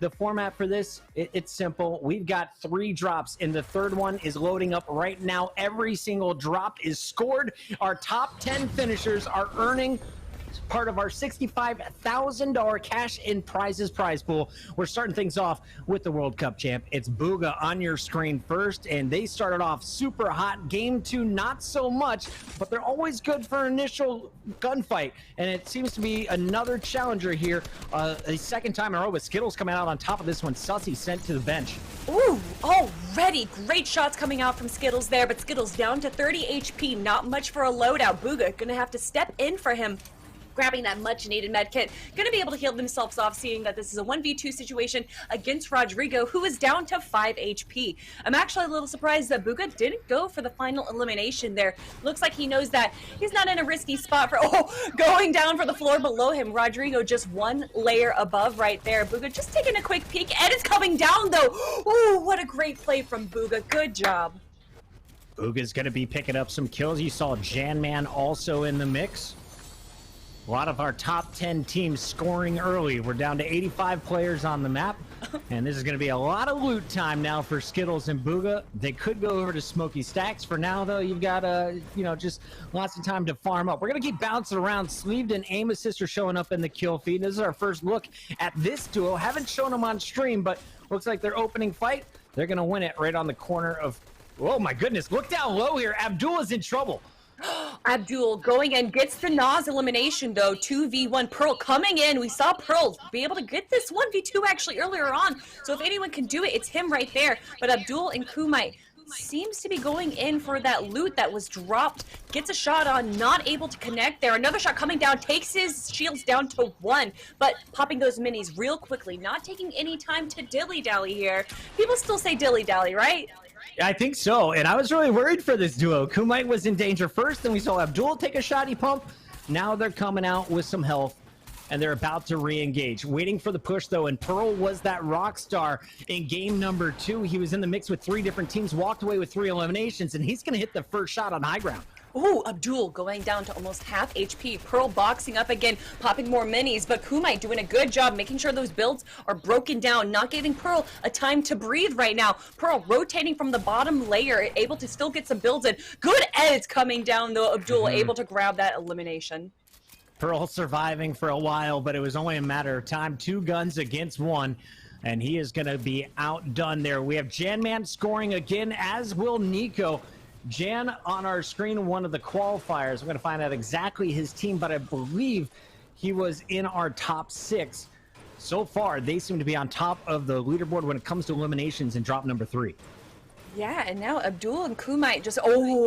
The format for this, it's simple. We've got 3 drops, and the third one is loading up right now. Every single drop is scored. Our top 10 finishers are earning part of our $65,000 cash in prizes prize pool. We're starting things off with the World Cup champ. It's Booga on your screen first, and they started off super hot. Game 2, not so much, but they're always good for initial gunfight, and it seems to be another challenger here. A second time in a row with Skittles coming out on top of this one. Sussy sent to the bench. Ooh, already great shots coming out from Skittles there, but Skittles down to 30 HP. Not much for a loadout. Booga gonna have to step in for him, grabbing that much-needed med kit. Going to be able to heal themselves off, seeing that this is a 1v2 situation against Rodrigo, who is down to 5 HP. I'm actually a little surprised that Booga didn't go for the final elimination there. Looks like he knows that he's not in a risky spot for, going down for the floor below him. Rodrigo just 1 layer above right there. Booga just taking a quick peek, and it's coming down, though. Ooh, what a great play from Booga. Good job. Booga's going to be picking up some kills. You saw Janman also in the mix. A lot of our top 10 teams scoring early. We're down to 85 players on the map, and this is going to be a lot of loot time now for Skittles and Booga. They could go over to Smoky Stacks. For now, though, you've got, just lots of time to farm up. We're going to keep bouncing around. Sleeved and Aim Assist are showing up in the kill feed. This is our first look at this duo. Haven't shown them on stream, but looks like their opening fight, they're going to win it right on the corner of... Oh, my goodness. Look down low here. Abdul is in trouble. Abdul going in, gets the Nas elimination though. 2v1. Pearl coming in. We saw Pearl be able to get this 1v2 actually earlier on. So if anyone can do it, it's him right there. But Abdul and Kumite seems to be going in for that loot that was dropped. Gets a shot on, not able to connect there. Another shot coming down, takes his shields down to 1, but popping those minis real quickly, not taking any time to dilly-dally here. People still say dilly-dally, right? I think so, and I was really worried for this duo. Kumite was in danger first, then we saw Abdul take a shoddy pump. Now they're coming out with some health, and they're about to re-engage. Waiting for the push, though, and Pearl was that rock star in game number 2. He was in the mix with 3 different teams, walked away with 3 eliminations, and he's going to hit the first shot on high ground. Ooh, Abdul going down to almost half HP. Pearl boxing up again, popping more minis, but Kumite doing a good job making sure those builds are broken down, not giving Pearl a time to breathe right now. Pearl rotating from the bottom layer, able to still get some builds in. Good edits coming down, though. Abdul able to grab that elimination. Pearl surviving for a while, but it was only a matter of time. 2 guns against 1, and he is going to be outdone there. We have Janman scoring again, as will Nico. Jan on our screen, one of the qualifiers. We're going to find out exactly his team, but I believe he was in our top 6. So far, they seem to be on top of the leaderboard when it comes to eliminations in drop number 3. Yeah, and now Abdul and Kumite just,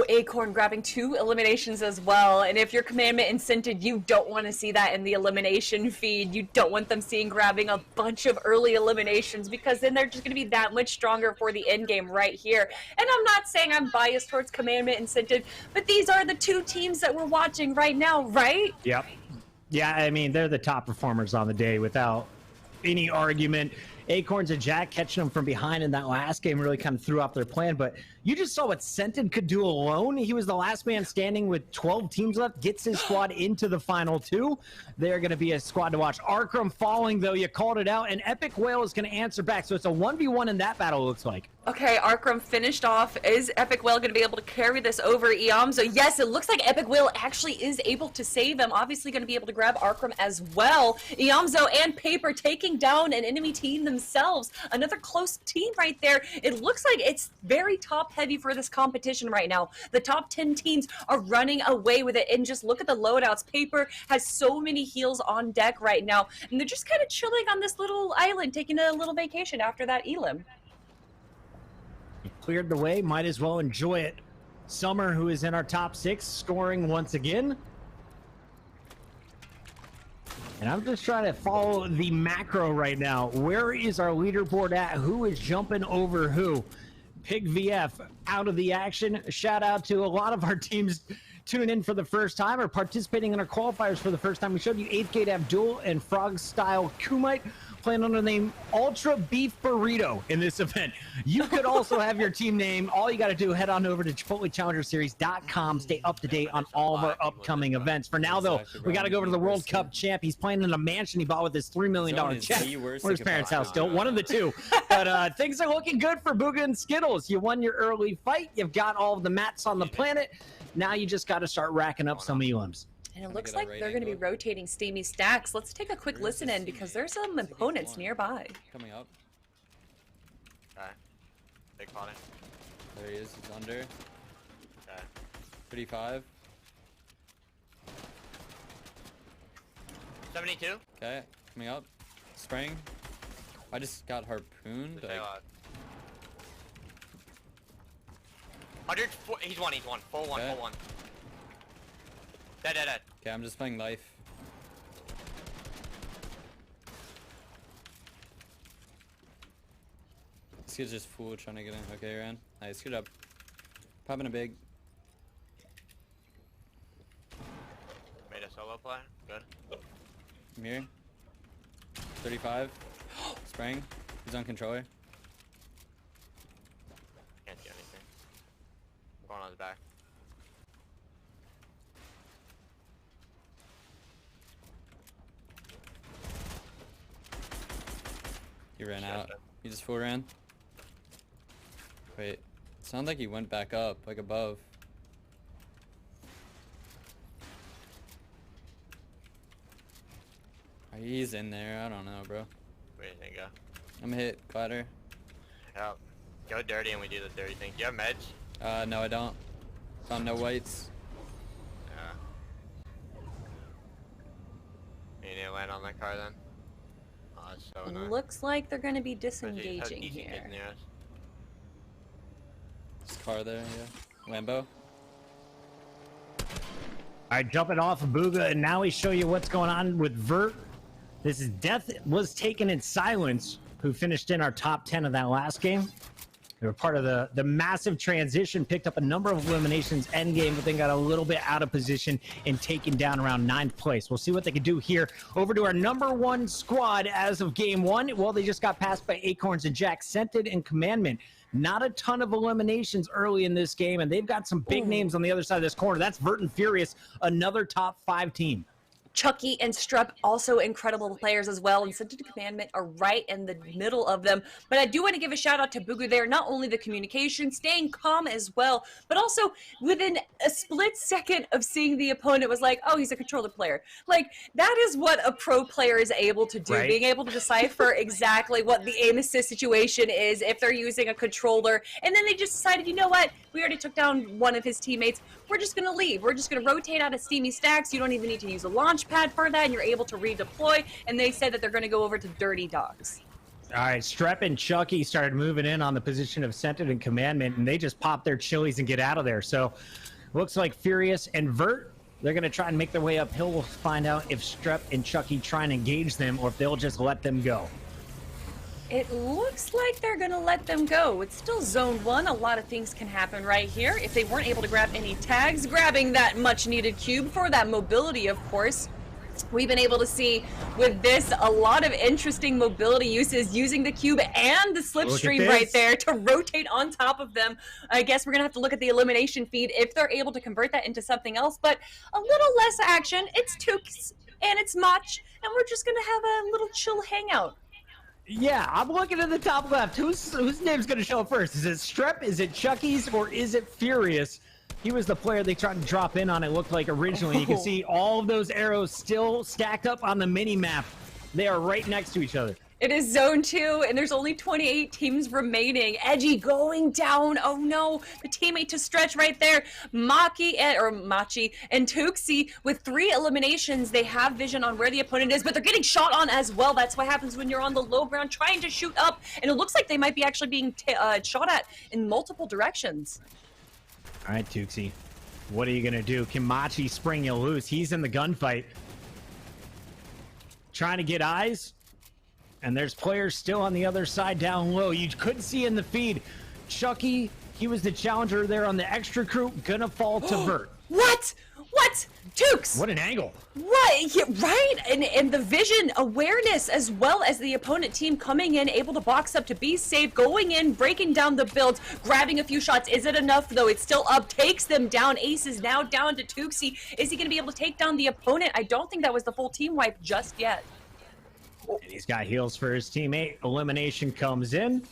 Acorn grabbing 2 eliminations as well. And if you're Commandment incented, you don't want to see that in the elimination feed. You don't want them seeing grabbing a bunch of early eliminations, because then they're just going to be that much stronger for the end game right here. And I'm not saying I'm biased towards Commandment incented, but these are the 2 teams that we're watching right now, right? Yep. Yeah, I mean, they're the top performers on the day without any argument. Acorns and Jack catching them from behind in that last game really kind of threw off their plan, but you just saw what Scented could do alone. He was the last man standing with 12 teams left, gets his squad into the final 2. They're going to be a squad to watch. Arkram falling, though, you called it out, and Epic Whale is going to answer back, so it's a 1v1 in that battle, it looks like. Okay, Arkram finished off. Is Epic Whale going to be able to carry this over Iamzo? Yes, it looks like Epic Whale actually is able to save him. Obviously going to be able to grab Arkram as well. Iamzo and Paper taking down an enemy team themselves. Another close team right there. It looks like it's very top heavy for this competition right now. The top 10 teams are running away with it, and just look at the loadouts. Paper has so many heals on deck right now, and they're just kind of chilling on this little island, taking a little vacation after that elim. Cleared the way, might as well enjoy it. Summer, who is in our top 6, scoring once again. And I'm just trying to follow the macro right now. Where is our leaderboard at? Who is jumping over who? Pig VF out of the action. Shout out to a lot of our teams tuning in for the first time or participating in our qualifiers for the first time. We showed you 8th Gate Abdul and Frog Style Kumite. playing under the name Ultra Beef Burrito in this event. You could also have your team name. All you got to do, head on over to ChipotleChallengerSeries.com. Stay up to date on all of our upcoming events. For now, though, we got to go over to the World Cup champ. He's playing in a mansion he bought with his $3 million check. Or his parents' house still. One of the two. But things are looking good for Booga and Skittles. You won your early fight. You've got all of the mats on the planet. Now you just got to start racking up some elims. And it looks like they're going to be rotating Steamy Stacks. Let's take a quick listen in because there's some opponents nearby. Coming up. Okay. Big potting. There he is. He's under. Okay. 35. 72. Okay. Coming up. Spraying. I just got harpooned. Like, 100. He's one. Full one. Okay. Full one. Dead. Okay, I'm just playing life. This kid's just fool trying to get in. Okay, ran. Nice. Good up. Popping a big. Made a solo play. Good. I'm here. 35. Spraying. He's on controller. Can't do anything. I'm going on his back. He ran out. He just full ran. Wait. It sounded like he went back up, like above. He's in there. I don't know, bro. Where do you think go? I'm hit. Clatter. Yep. Go dirty and we do the dirty thing. Do you have meds? No, I don't. Found no whites. Yeah. You need to land on that car then. Oh, that's so annoying. Looks like they're going to be How disengaging easy here. getting near us. There's a car there, yeah. Lambo. All right, jumping off of Booga, and now we show you what's going on with Vert. This is Death Was Taken in Silence, who finished in our top 10 of that last game. They were part of the massive transition, picked up a number of eliminations end game, but then got a little bit out of position and taken down around 9th place. We'll see what they can do here. Over to our #1 squad as of game 1. Well, they just got passed by Acorns and Jack, Scented and Commandment. Not a ton of eliminations early in this game, and they've got some big names on the other side of this corner. That's Vert and Furious, another top 5 team. Chucky and Strupp, also incredible players as well, and Scented Commandment are right in the middle of them. But I do want to give a shout out to Booga there, not only the communication, staying calm as well, but also within a split second of seeing the opponent was like, oh, he's a controller player. Like, that is what a pro player is able to do, Right. being able to decipher exactly what the aim assist situation is if they're using a controller. And then they just decided, you know what, we already took down one of his teammates. We're just going to leave. We're just going to rotate out of Steamy Stacks. You don't even need to use a launch pad for that, and you're able to redeploy. And they said that they're going to go over to Dirty Dogs. All right, Strep and Chucky started moving in on the position of Scented and Commandment, and they just pop their chilies and get out of there. So looks like Furious and Vert, they're going to try and make their way uphill. We'll find out if Strep and Chucky try and engage them or if they'll just let them go. It looks like they're going to let them go. It's still Zone 1. A lot of things can happen right here. If they weren't able to grab any tags, grabbing that much-needed cube for that mobility, of course. We've been able to see with this a lot of interesting mobility uses using the cube and the slipstream right there to rotate on top of them. I guess we're going to have to look at the elimination feed if they're able to convert that into something else, but a little less action. It's Tukes and it's Mach, and we're just going to have a little chill hangout. Yeah, I'm looking at the top left. Whose name's going to show up first? Is it Strep? Is it Chucky's? Or is it Furious? He was the player they tried to drop in on, it looked like originally. You can see all of those arrows still stacked up on the mini-map. They are right next to each other. It is Zone 2, and there's only 28 teams remaining. Edgy going down. Oh no, the teammate to Stretch right there. Machi and Tuxie with 3 eliminations. They have vision on where the opponent is, but they're getting shot on as well. That's what happens when you're on the low ground trying to shoot up, and it looks like they might be actually being shot at in multiple directions. All right, Tuxie, what are you going to do? Can Machi spring you loose? He's in the gunfight. Trying to get eyes. And there's players still on the other side down low. You couldn't see in the feed. Chucky, he was the challenger there on the extra crew. Gonna fall to Vert. What? What? Tukes! What an angle. What? Yeah, right? And the vision, awareness, as well as the opponent team coming in, able to box up to be safe, going in, breaking down the builds, grabbing a few shots. Is it enough, though? It's still up, takes them down. Ace is now down to Tukesy. Is he going to be able to take down the opponent? I don't think that was the full team wipe just yet. And he's got heals for his teammate. Elimination comes in.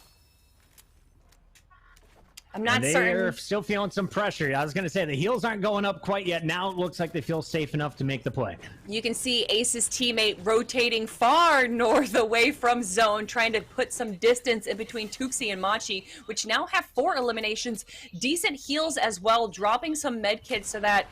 I'm not certain. certain. They're still feeling some pressure. I was going to say the heels aren't going up quite yet. Now it looks like they feel safe enough to make the play. You can see Ace's teammate rotating far north away from zone, trying to put some distance in between Tukesy and Machi, which now have 4 eliminations. Decent heals as well, dropping some med kits so that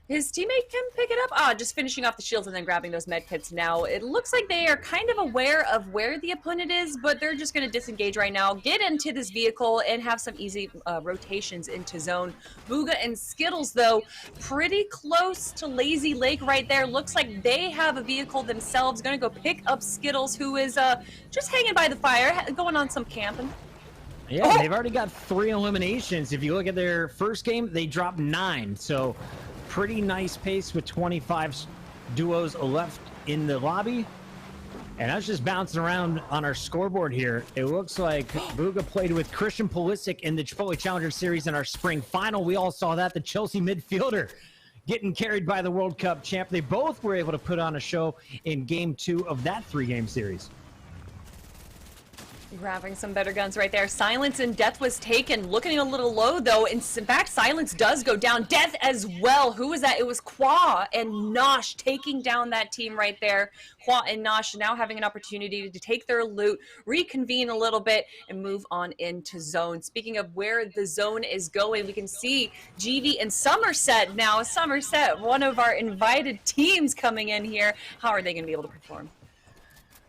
his teammate can pick it up. Just finishing off the shields and then grabbing those med kits now. It looks like they are kind of aware of where the opponent is, but they're just going to disengage right now, get into this vehicle, and have some easy rotations into zone. Booga and Skittles, though, pretty close to Lazy Lake right there. Looks like they have a vehicle themselves. Going to go pick up Skittles, who is just hanging by the fire, going on some camping. Yeah, they've already got 3 eliminations. If you look at their first game, they dropped 9. So pretty nice pace with 25 duos left in the lobby. And I was just bouncing around on our scoreboard here. It looks like Booga played with Christian Pulisic in the Chipotle Challenger Series in our spring final. We all saw that. The Chelsea midfielder getting carried by the World Cup champ. They both were able to put on a show in game 2 of that 3-game series. Grabbing some better guns right there. Silence and Death was taken. Looking a little low, though. In fact, Silence does go down. Death as well. Who was that? It was Qua and Nosh taking down that team right there. Qua and Nosh now having an opportunity to take their loot, reconvene a little bit, and move on into zone. Speaking of where the zone is going, we can see GV and Somerset now. Somerset, one of our invited teams coming in here. How are they going to be able to perform?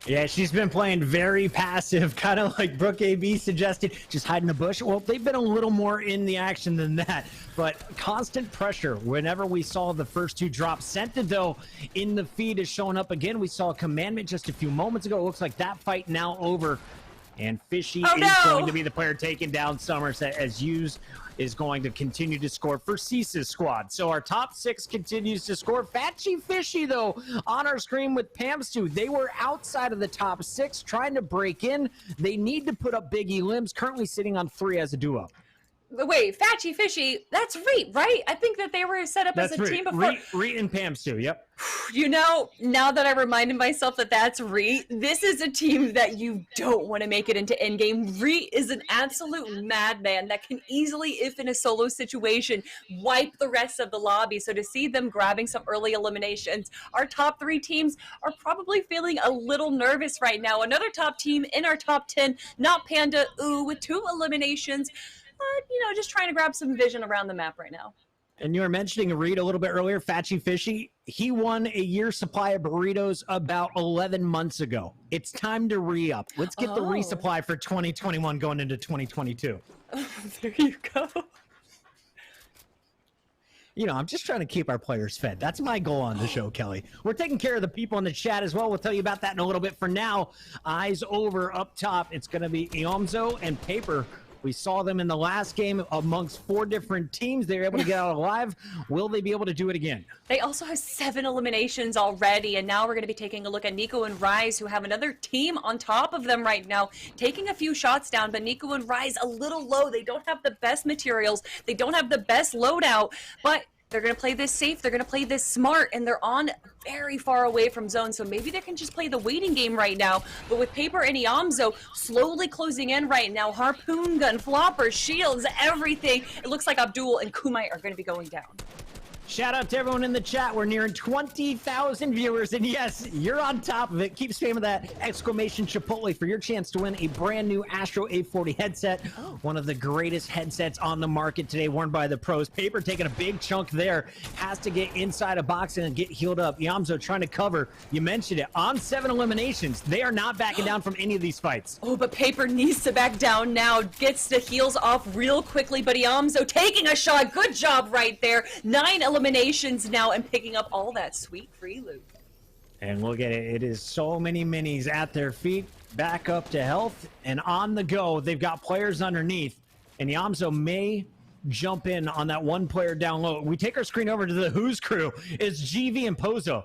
Yeah, she's been playing very passive, kind of like Brooke AB suggested, just hide in the bush. Well, they've been a little more in the action than that, but constant pressure whenever we saw the first 2 drops. Scented, though, in the feed is showing up again. We saw a Commandment just a few moments ago. It looks like that fight now over, and Fishy is going to be the player taking down Somerset, as Hughes is going to continue to score for Cease's squad. So our top 6 continues to score. Fatchy Fishy, though, on our screen with Pamstu. They were outside of the top 6, trying to break in. They need to put up Biggie Limbs, currently sitting on 3 as a duo. Wait, Fatchy Fishy, that's Reet, right? I think that they were set up as a team before. Reet and Pamstu, yep. You know, now that I reminded myself that that's Reet, this is a team that you don't want to make it into endgame. Reet is an absolute madman that can easily, if in a solo situation, wipe the rest of the lobby. So to see them grabbing some early eliminations, our top 3 teams are probably feeling a little nervous right now. Another top team in our top 10, not Panda, with 2 eliminations. But, you know, just trying to grab some vision around the map right now. And you were mentioning a Reed a little bit earlier, Fatchy Fishy. He won a year's supply of burritos about 11 months ago. It's time to re-up. Let's get the resupply for 2021 going into 2022. There you go. You know, I'm just trying to keep our players fed. That's my goal on the show, Kelly. We're taking care of the people in the chat as well. We'll tell you about that in a little bit. For now, eyes over up top. It's going to be Iomzo and Paper. We saw them in the last game amongst 4 different teams. They were able to get out alive. Will they be able to do it again? They also have 7 eliminations already, and now we're going to be taking a look at Nico and Rise, who have another team on top of them right now, taking a few shots down, but Nico and Rise a little low. They don't have the best materials. They don't have the best loadout, but they're going to play this safe. They're going to play this smart, and they're on very far away from zone, so maybe they can just play the waiting game right now. But with Paper and Iomzo slowly closing in right now, harpoon gun, flopper, shields, everything, it looks like Abdul and Kumai are going to be going down. Shout out to everyone in the chat. We're nearing 20,000 viewers, and yes, you're on top of it. Keep spamming that exclamation Chipotle for your chance to win a brand new Astro A40 headset. One of the greatest headsets on the market today, worn by the pros. Paper taking a big chunk there, has to get inside a box and get healed up. Iomzo trying to cover. You mentioned it, on 7 eliminations. They are not backing down from any of these fights. Oh, but Paper needs to back down now. Gets the heals off real quickly, but Iomzo taking a shot. Good job right there. 9 eliminations now and picking up all that sweet free loot. And look at it. It is so many minis at their feet. Back up to health and on the go. They've got players underneath. And Iomzo may jump in on that one player down low. We take our screen over to the Who's crew. It's GV and Pozo.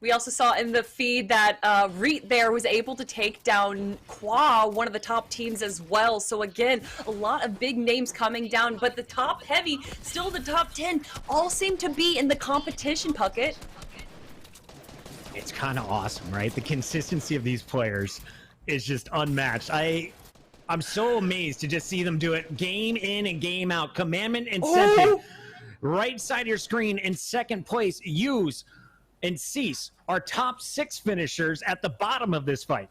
We also saw in the feed that Reet there was able to take down Qua, one of the top teams as well. So again, a lot of big names coming down, but the top heavy, still the top 10, all seem to be in the competition, Puckett. It's kind of awesome, right? The consistency of these players is just unmatched. I'm so amazed to just see them do it game in and game out. Commandment and Scented, right side of your screen in second place. Use and Cease are top 6 finishers at the bottom of this fight.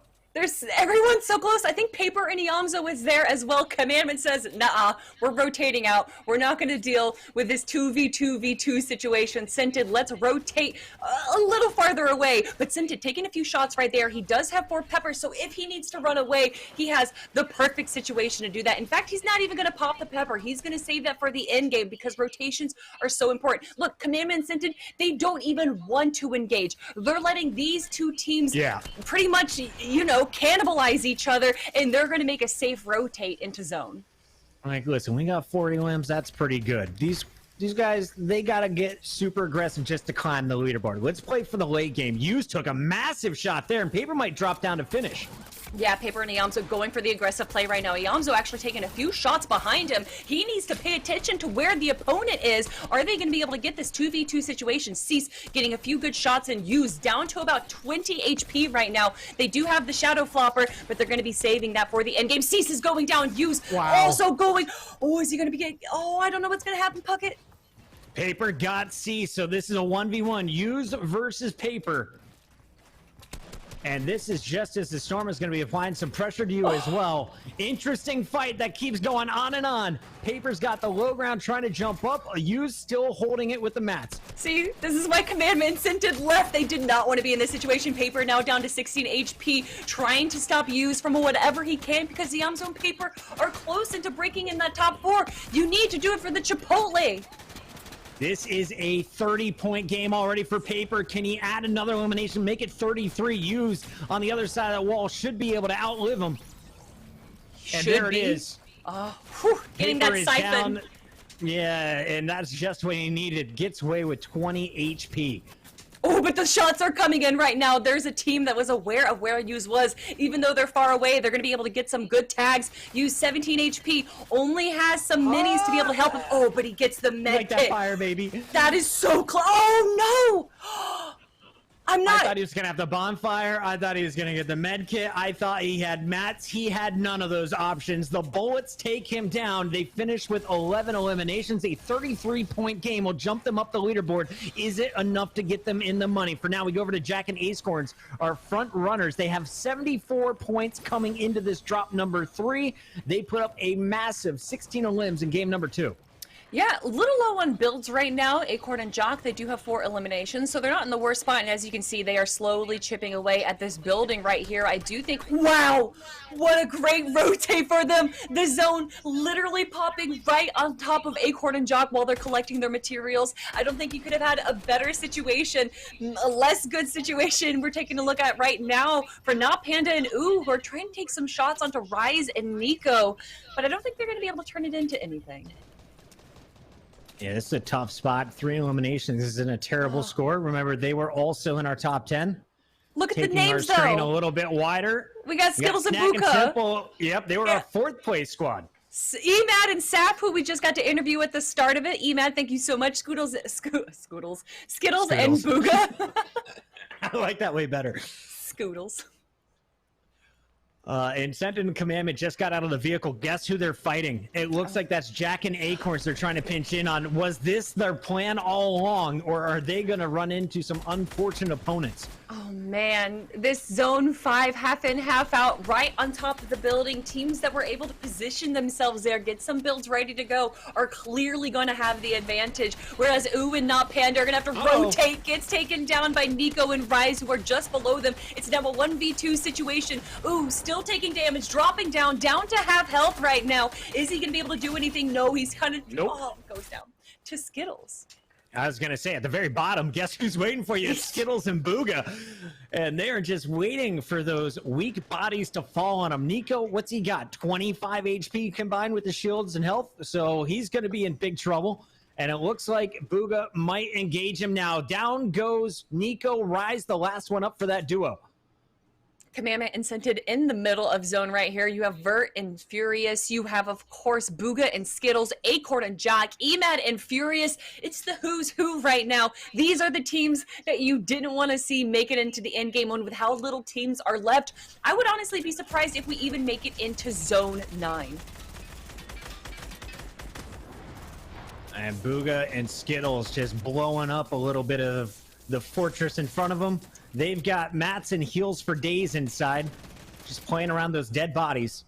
Everyone's so close. I think Paper and Iamzo is there as well. Commandment says, nah, we're rotating out. We're not going to deal with this 2v2v2 situation. Scented, let's rotate a little farther away. But Scented taking a few shots right there. He does have 4 peppers, so if he needs to run away, he has the perfect situation to do that. In fact, he's not even going to pop the pepper. He's going to save that for the end game because rotations are so important. Look, Commandment and Scented, they don't even want to engage. They're letting these two teams pretty much, you know, cannibalize each other, and they're going to make a safe rotate into zone. Like, listen, we got 40 limbs. That's pretty good. These guys, they got to get super aggressive just to climb the leaderboard. Let's play for the late game. Hughes took a massive shot there, and Paper might drop down to finish. Yeah, Paper and Iamzo going for the aggressive play right now. Iamzo actually taking a few shots behind him. He needs to pay attention to where the opponent is. Are they going to be able to get this 2v2 situation? Cease getting a few good shots and Use down to about 20 HP right now. They do have the Shadow Flopper, but they're going to be saving that for the end game. Cease is going down. Use also going. Oh, is he going to be getting... Oh, I don't know what's going to happen, Puckett. Paper got Cease, so this is a 1v1. Use versus Paper. And this is just as the Storm is going to be applying some pressure to you as well. Interesting fight that keeps going on and on. Paper's got the low ground trying to jump up. Use still holding it with the mats. See, this is why Commandment and Scented left. They did not want to be in this situation. Paper now down to 16 HP, trying to stop Use from whatever he can because the Iamzo and Paper are close into breaking in that top 4. You need to do it for the Chipotle. This is a 30-point game already for Paper. Can he add another elimination, make it 33? Used on the other side of the wall should be able to outlive him. And there it is. Getting that siphon. Down. Yeah, and that's just what he needed. Gets away with 20 HP. Oh, but the shots are coming in right now. There's a team that was aware of where Use was. Even though they're far away, they're going to be able to get some good tags. Use 17 HP. Only has some minis to be able to help him. Oh, but he gets the med like that fire, baby. That is so close. Oh, no. I thought he was going to have the bonfire. I thought he was going to get the med kit. I thought he had mats. He had none of those options. The bullets take him down. They finish with 11 eliminations. A 33-point game will jump them up the leaderboard. Is it enough to get them in the money? For now, we go over to Jack and Acorns, our front runners. They have 74 points coming into this drop number 3. They put up a massive 16 limbs in game number 2. Yeah, a little low on builds right now. Acorn and Jock, they do have 4 eliminations, so they're not in the worst spot. And as you can see, they are slowly chipping away at this building right here. I do think, wow, what a great rotate for them. The zone literally popping right on top of Acorn and Jock while they're collecting their materials. I don't think you could have had a better situation, a less good situation we're taking a look at right now for Not Panda and Ooh, who are trying to take some shots onto Rise and Nico. But I don't think they're going to be able to turn it into anything. Yeah, this is a tough spot. 3 eliminations. This isn't a terrible score. Remember, they were also in our top 10. Look at the names, Taking our screen though. a little bit wider. We got Skittles and Snack Buka. Simple. Yep, they were our 4th place squad. Emad and Sap, who we just got to interview at the start of it. Emad, thank you so much. Skittles and Buka. I like that way better. Scoodles. And Scented and Commandment just got out of the vehicle. Guess who they're fighting? It looks like that's Jack and Acorns they're trying to pinch in on. Was this their plan all along, or are they going to run into some unfortunate opponents? Oh, man. This Zone 5 half in, half out, right on top of the building. Teams that were able to position themselves there, get some builds ready to go, are clearly going to have the advantage. Whereas Ooh and Not Panda are going to have to rotate. Gets taken down by Nico and Rise, who are just below them. It's now a 1v2 situation. Ooh, still taking damage, dropping down to half health right now. Is he going to be able to do anything? No, he's kind of goes down to Skittles. I was going to say, at the very bottom, guess who's waiting for you? It's Skittles and Booga. And they're just waiting for those weak bodies to fall on him. Nico, what's he got? 25 HP combined with the shields and health. So he's going to be in big trouble. And it looks like Booga might engage him now. Down goes Nico. Rise, the last one up for that duo. Commandment incented in the middle of zone right here. You have Vert and Furious. You have, of course, Booga and Skittles, Acorn and Jock, Emad and Furious. It's the who's who right now. These are the teams that you didn't want to see make it into the end game one with how little teams are left. I would honestly be surprised if we even make it into zone 9. And Booga and Skittles just blowing up a little bit of the fortress in front of them. They've got mats and heals for days inside, just playing around those dead bodies.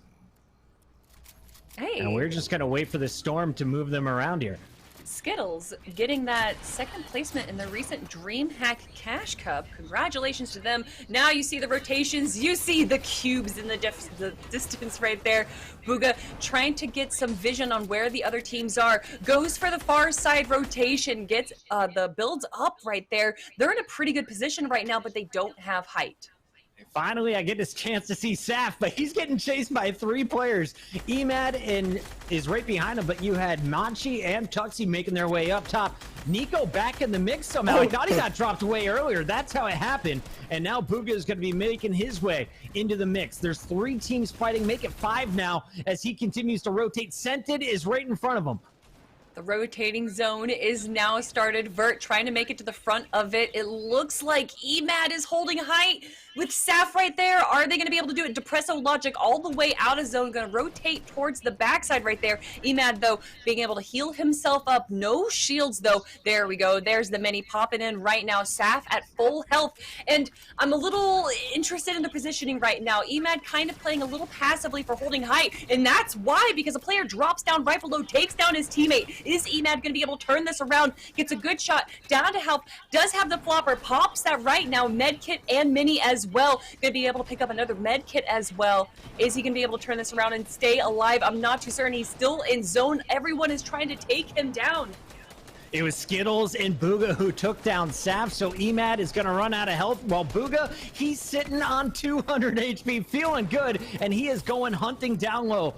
Hey. And we're just going to wait for the storm to move them around here. Skittles getting that second placement in the recent DreamHack Cash Cup. Congratulations to them. Now you see the rotations. You see the cubes in the distance right there. Booga trying to get some vision on where the other teams are. Goes for the far side rotation. Gets the builds up right there. They're in a pretty good position right now, but they don't have height. Finally, I get this chance to see Saf, but he's getting chased by 3 players. Emad is right behind him, but you had Manchi and Tuxie making their way up top. Nico back in the mix somehow. He thought he got dropped way earlier. That's how it happened. And now Booga is going to be making his way into the mix. There's 3 teams fighting. Make it 5 now as he continues to rotate. Scented is right in front of him. The rotating zone is now started. Vert trying to make it to the front of it. It looks like Emad is holding height with Saf right there. Are they going to be able to do it? Depresso logic all the way out of zone. Going to rotate towards the backside right there. Emad, though, being able to heal himself up. No shields, though. There we go. There's the mini popping in right now. Saf at full health. And I'm a little interested in the positioning right now. Emad kind of playing a little passively for holding height. And that's why, because a player drops down right below, takes down his teammate. Is Emad going to be able to turn this around? Gets a good shot down to health. Does have the flopper. Pops that right now. Medkit and mini as well. Going to be able to pick up another medkit as well. Is he going to be able to turn this around and stay alive? I'm not too certain. He's still in zone. Everyone is trying to take him down. It was Skittles and Booga who took down Saf, so Emad is going to run out of health, while Booga, he's sitting on 200 HP, feeling good, and he is going hunting down low.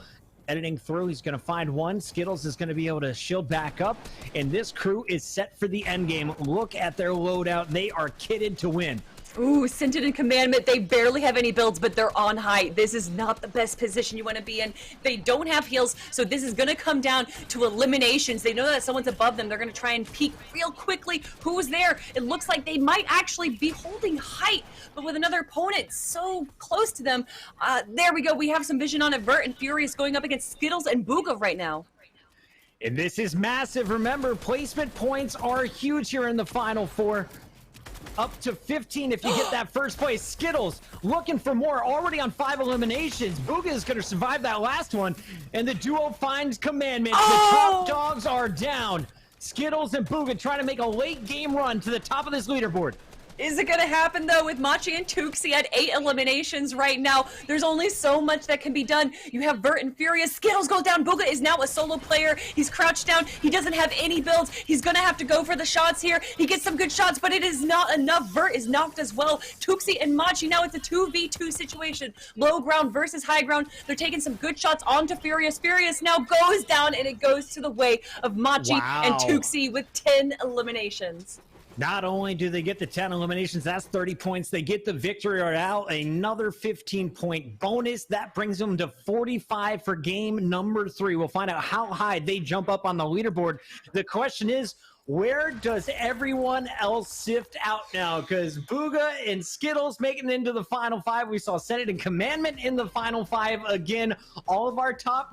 Editing through, he's going to find one. Skittles is going to be able to shield back up, and this crew is set for the end game. Look at their loadout. They are kitted to win. Ooh, Scented and Commandment, they barely have any builds, but they're on height. This is not the best position you want to be in. They don't have heals, so this is going to come down to eliminations. They know that someone's above them. They're going to try and peek real quickly. Who's there? It looks like they might actually be holding height, but with another opponent so close to them. There we go. We have some vision on it. Vert and Furious going up against Skittles and Booga right now. And this is massive. Remember, placement points are huge here in the Final Four. Up to 15 if you get that first place. Skittles looking for more, already on 5 eliminations. Booga is going to survive that last one, and the duo finds Commandment. The top dogs are down. Skittles and Booga trying to make a late game run to the top of this leaderboard. Is it going to happen, though, with Machi and Tuxie at 8 eliminations right now? There's only so much that can be done. You have Vert and Furious. Skittles goes down. Booga is now a solo player. He's crouched down. He doesn't have any builds. He's going to have to go for the shots here. He gets some good shots, but it is not enough. Vert is knocked as well. Tuxie and Machi, now it's a 2v2 situation. Low ground versus high ground. They're taking some good shots onto Furious. Furious now goes down, and it goes to the way of Machi and Tuxie with 10 eliminations. Not only do they get the 10 eliminations, that's 30 points. They get the victory royale, another 15-point bonus. That brings them to 45 for game number 3. We'll find out how high they jump up on the leaderboard. The question is, where does everyone else sift out now? Because Booga and Skittles making it into the Final 5. We saw Senate and Commandment in the Final 5 again. All of our top